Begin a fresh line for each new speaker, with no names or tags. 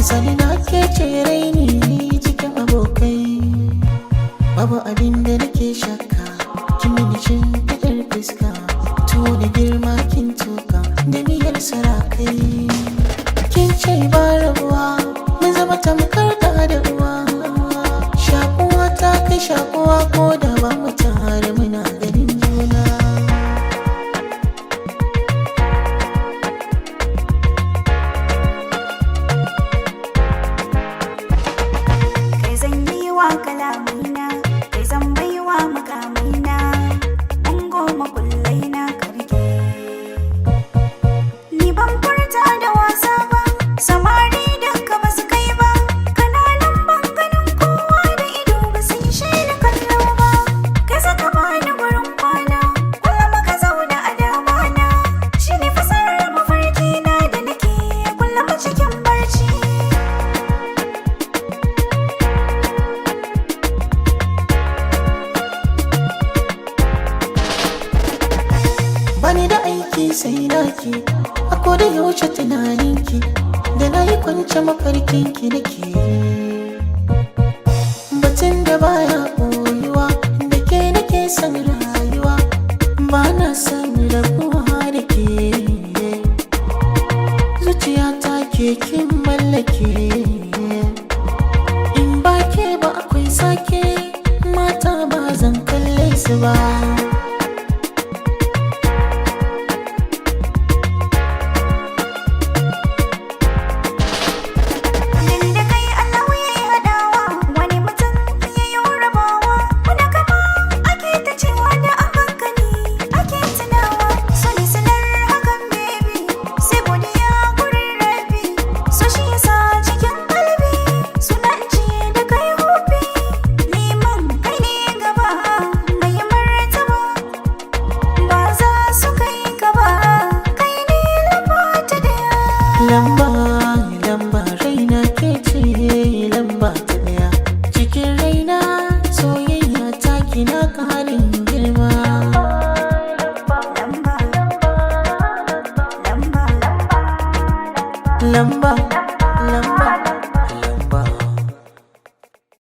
sani na ke ce raini cikin abokai. Babu abin da nake shakka, kin mini cin fitar fuska, tuwo da girma kin tuka da miyar sarakai. Kin ce ba rabuwa, mun zama tamkar da uwa. Shakuwa ta kai shakuwa ko da ba mu tare muna ganin juna.
Kai zan yi wa kalamina, kai zan bai wa makamina, mun goma kullai na karke. Ni ban furta da wasa ba, samari duka ba su kai ba, kananan banganin kowa da ido ba su yi shaida kallo ba. Kai saka bani gurin kwana, kullum ka zauna a damana, shi ne fasarar mafarkina da nake kullum cikin barci.
Bani da aiki sai naki, a koda yaushe tunaninki, da na yi kwance mafarkinki nake. Batun da baya koyuwa, da ke nake son rayuwa, ba na son rabuwa da ke. Zuciyata ke kin mallake, in ba ke ba akwai sake, mata ba zan kalle su ba. Lamba, lamba raina ke ce lamba ta daya. Cikin raina soyayya ta kina ƙarin girma. Lamba, lamba, lamba.